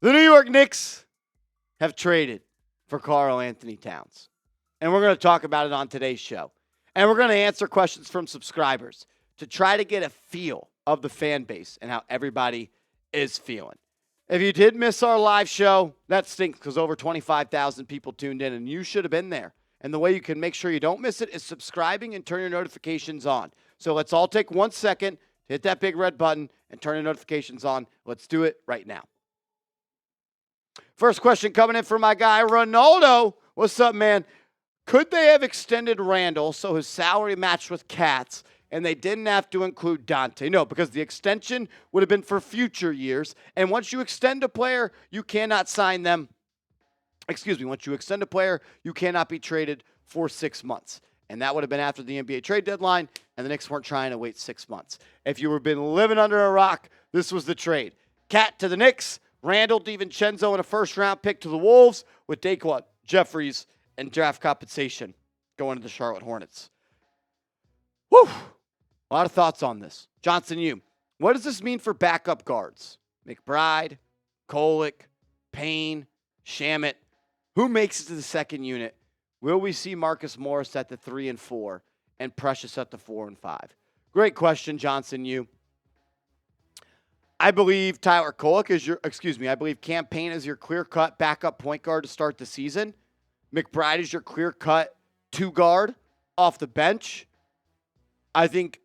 The New York Knicks have traded for Karl Anthony Towns. And we're going to talk about it on today's show. And we're going to answer questions from subscribers to try to get a feel of the fan base and how everybody is feeling. If you did miss our live show, that stinks because over 25,000 people tuned in and you should have been there. And the way you can make sure you don't miss it is subscribing and turn your notifications on. So let's all take 1 second, hit that big red button and turn your notifications on. Let's do it right now. First question coming in from my guy, Ronaldo. What's up, man? Could they have extended Randle so his salary matched with Cat's and they didn't have to include Donte? No, because the extension would have been for future years. And once you extend a player, you cannot sign them. Once you extend a player, you cannot be traded for 6 months. And that would have been after the NBA trade deadline, and the Knicks weren't trying to wait 6 months. If you were been living under a rock, this was the trade. Cat to the Knicks, Donte DiVincenzo and a first-round pick to the Wolves with Daquan Jeffries and draft compensation going to the Charlotte Hornets. Whew. A lot of thoughts on this. Johnson, what does this mean for backup guards? McBride, Kolek, Payne, Shamet. Who makes it to the second unit? Will we see Marcus Morris at the 3 and 4 and Precious at the 4 and 5? Great question, Johnson, I believe Tyler Kolek is I believe Cam Payne is your clear-cut backup point guard to start the season. McBride is your clear-cut 2 guard off the bench. I think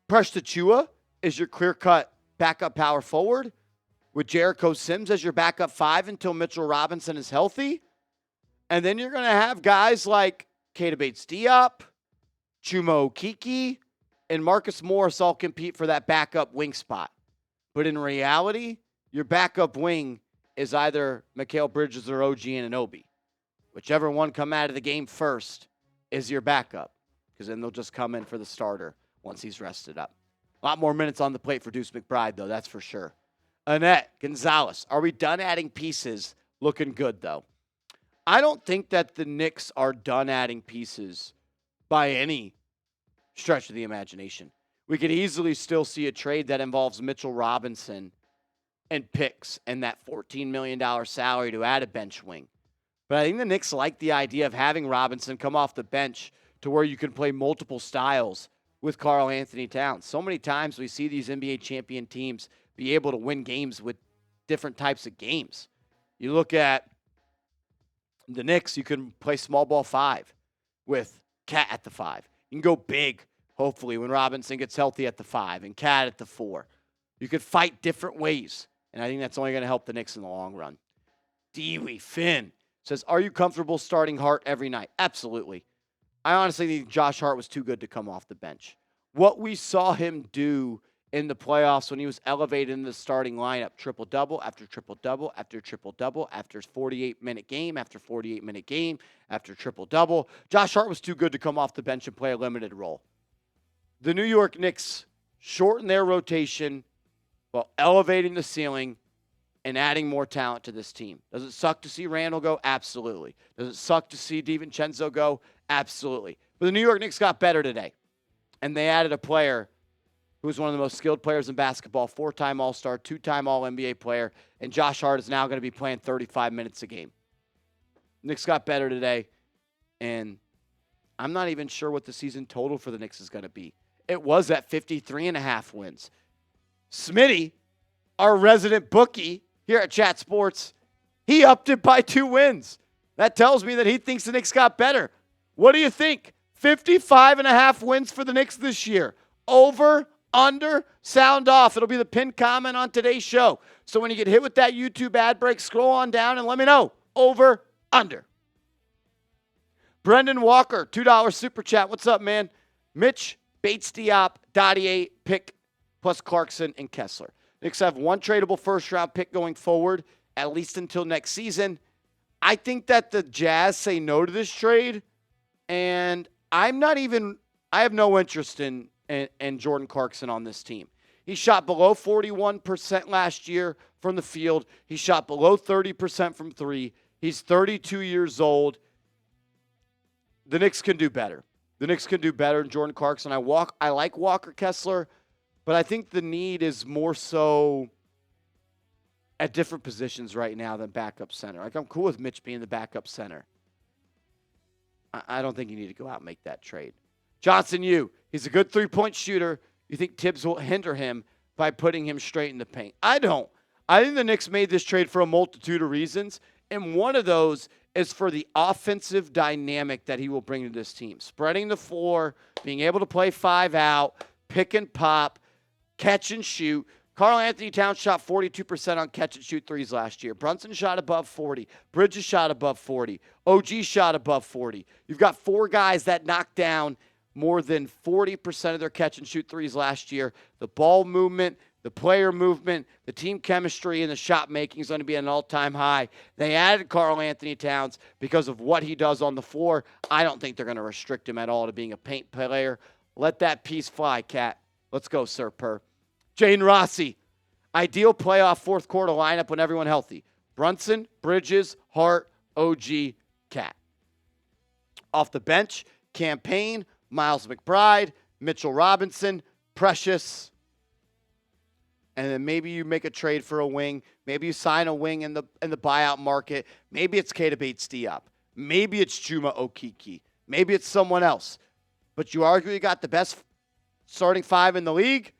Precious Achiuwa is your clear-cut backup power forward with Jericho Sims as your backup 5 until Mitchell Robinson is healthy. And then you're going to have guys like Keita Bates-Diop, Chuma Okeke, and Marcus Morris all compete for that backup wing spot. But in reality, your backup wing is either Mikal Bridges or OG Anunoby. Whichever one come out of the game first is your backup, because then they'll just come in for the starter once he's rested up. A lot more minutes on the plate for Deuce McBride, though, that's for sure. Annette Gonzalez, are we done adding pieces? Looking good, though. I don't think that the Knicks are done adding pieces by any stretch of the imagination. We could easily still see a trade that involves Mitchell Robinson and picks and that $14 million salary to add a bench wing. But I think the Knicks like the idea of having Robinson come off the bench to where you can play multiple styles with Karl Anthony Towns. So many times we see these NBA champion teams be able to win games with different types of games. You look at the Knicks, you can play small ball 5 with Cat at the 5. You can go big, hopefully, when Robinson gets healthy at the 5 and Cat at the 4. You could fight different ways, and I think that's only going to help the Knicks in the long run. Dewey Finn says, are you comfortable starting Hart every night? Absolutely. I honestly think Josh Hart was too good to come off the bench. What we saw him do in the playoffs when he was elevated in the starting lineup, triple-double after triple-double after triple-double after 48-minute game after 48-minute game after triple-double. Josh Hart was too good to come off the bench and play a limited role. The New York Knicks shortened their rotation while elevating the ceiling and adding more talent to this team. Does it suck to see Randle go? Absolutely. Does it suck to see DiVincenzo go? Absolutely. But the New York Knicks got better today, and they added a player who was one of the most skilled players in basketball, 4-time All-Star, 2-time All-NBA player, and Josh Hart is now going to be playing 35 minutes a game. Knicks got better today, and I'm not even sure what the season total for the Knicks is going to be. It was at 53.5 wins. Smitty, our resident bookie here at Chat Sports, he upped it by 2 wins. That tells me that he thinks the Knicks got better. What do you think? 55.5 wins for the Knicks this year. Over, under, sound off. It'll be the pinned comment on today's show. So when you get hit with that YouTube ad break, scroll on down and let me know. Over, under. Brendan Walker, $2 super chat. What's up, man? Mitch, Bates-Diop, Dottier, pick, plus Clarkson and Kessler. Knicks have 1 tradable first-round pick going forward, at least until next season. I think that the Jazz say no to this trade, and I have no interest in Jordan Clarkson on this team. He shot below 41% last year from the field. He shot below 30% from 3. He's 32 years old. The Knicks can do better. The Knicks can do better than Jordan Clarkson. I like Walker Kessler, but I think the need is more so at different positions right now than backup center. Like, I'm cool with Mitch being the backup center. I don't think you need to go out and make that trade. Johnson, he's a good three-point shooter. You think Tibbs will hinder him by putting him straight in the paint? I don't. I think the Knicks made this trade for a multitude of reasons, and one of those is for the offensive dynamic that he will bring to this team. Spreading the floor, being able to play 5 out, pick and pop, catch and shoot. Karl Anthony Towns shot 42% on catch and shoot threes last year. Brunson shot above 40. Bridges shot above 40. OG shot above 40. You've got 4 guys that knocked down more than 40% of their catch and shoot threes last year. The ball movement, the player movement, the team chemistry, and the shot making is going to be at an all-time high. They added Karl Anthony Towns because of what he does on the floor. I don't think they're going to restrict him at all to being a paint player. Let that piece fly, Cat. Let's go, Sir Purr. Jaden Rossi, ideal playoff fourth quarter lineup when everyone healthy. Brunson, Bridges, Hart, OG, Cat. Off the bench, Campaign, Miles McBride, Mitchell Robinson, Precious. And then maybe you make a trade for a wing. Maybe you sign a wing in the buyout market. Maybe it's Keita Bates-Diop. Maybe it's Chuma Okeke. Maybe it's someone else. But you arguably got the best starting 5 in the league.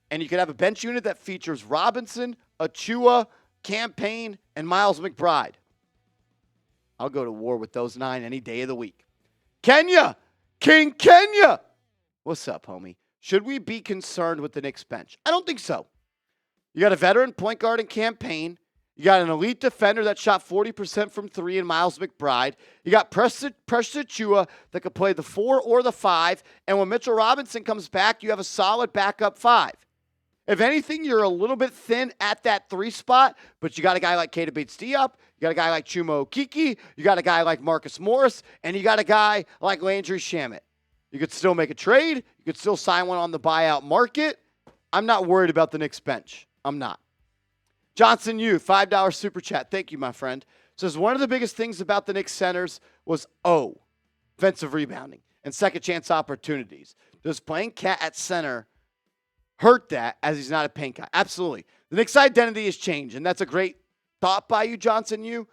And you could have a bench unit that features Robinson, Achua, Campaign, and Miles McBride. I'll go to war with those 9 any day of the week. Kenya! King Kenya! What's up, homie? Should we be concerned with the Knicks bench? I don't think so. You got a veteran point guard in Campaign. You got an elite defender that shot 40% from 3 in Miles McBride. You got Precious Achua that could play the 4 or the 5. And when Mitchell Robinson comes back, you have a solid backup 5. If anything, you're a little bit thin at that 3 spot, but you got a guy like Keita Bates-Diop, you got a guy like Chuma Okeke, you got a guy like Marcus Morris, and you got a guy like Landry Shamet. You could still make a trade. You could still sign one on the buyout market. I'm not worried about the Knicks bench. I'm not. Johnson $5 super chat. Thank you, my friend. Says one of the biggest things about the Knicks centers was offensive rebounding and second chance opportunities. Does playing Cat at center hurt that as he's not a paint guy? Absolutely. The Knicks' identity has changed, and that's a great thought by you, Johnson. You're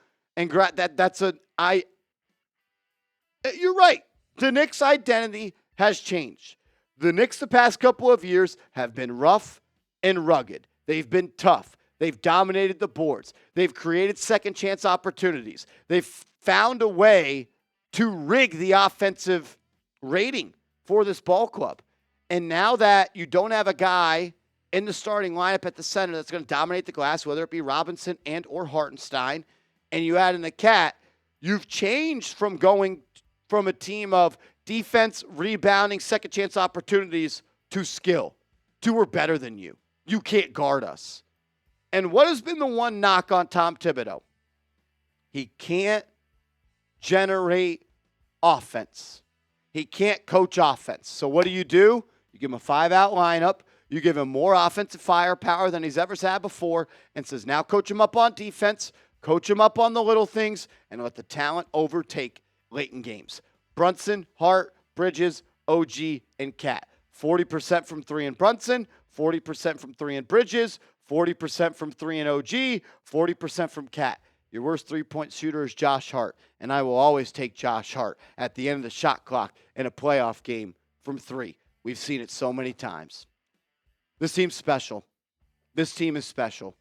right. The Knicks' identity has changed. The Knicks the past couple of years have been rough and rugged. They've been tough. They've dominated the boards. They've created second chance opportunities. They've found a way to rig the offensive rating for this ball club. And now that you don't have a guy in the starting lineup at the center that's going to dominate the glass, whether it be Robinson and or Hartenstein, and you add in the Cat, you've changed from going from a team of defense, rebounding, second chance opportunities to skill, to we're better than you. You can't guard us. And what has been the one knock on Tom Thibodeau? He can't generate offense. He can't coach offense. So what do? You give him a 5-out lineup. You give him more offensive firepower than he's ever had before and says, now coach him up on defense, coach him up on the little things, and let the talent overtake late in games. Brunson, Hart, Bridges, OG, and Cat. 40% from 3 in Brunson, 40% from 3 in Bridges, 40% from 3 in OG, 40% from Cat. Your worst three-point shooter is Josh Hart, and I will always take Josh Hart at the end of the shot clock in a playoff game from 3. We've seen it so many times. This team's special. This team is special.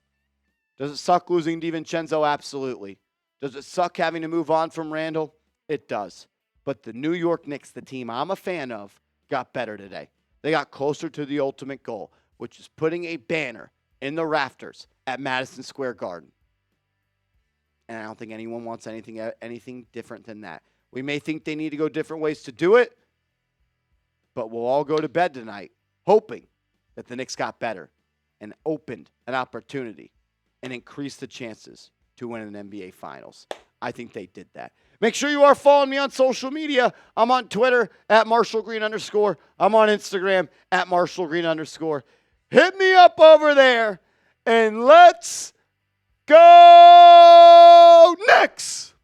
Does it suck losing DiVincenzo? Absolutely. Does it suck having to move on from Randle? It does. But the New York Knicks, the team I'm a fan of, got better today. They got closer to the ultimate goal, which is putting a banner in the rafters at Madison Square Garden. And I don't think anyone wants anything different than that. We may think they need to go different ways to do it, but we'll all go to bed tonight hoping that the Knicks got better and opened an opportunity and increased the chances to win an NBA Finals. I think they did that. Make sure you are following me on social media. I'm on Twitter at @MarshallGreen_. I'm on Instagram at @MarshallGreen_. Hit me up over there and let's go Knicks!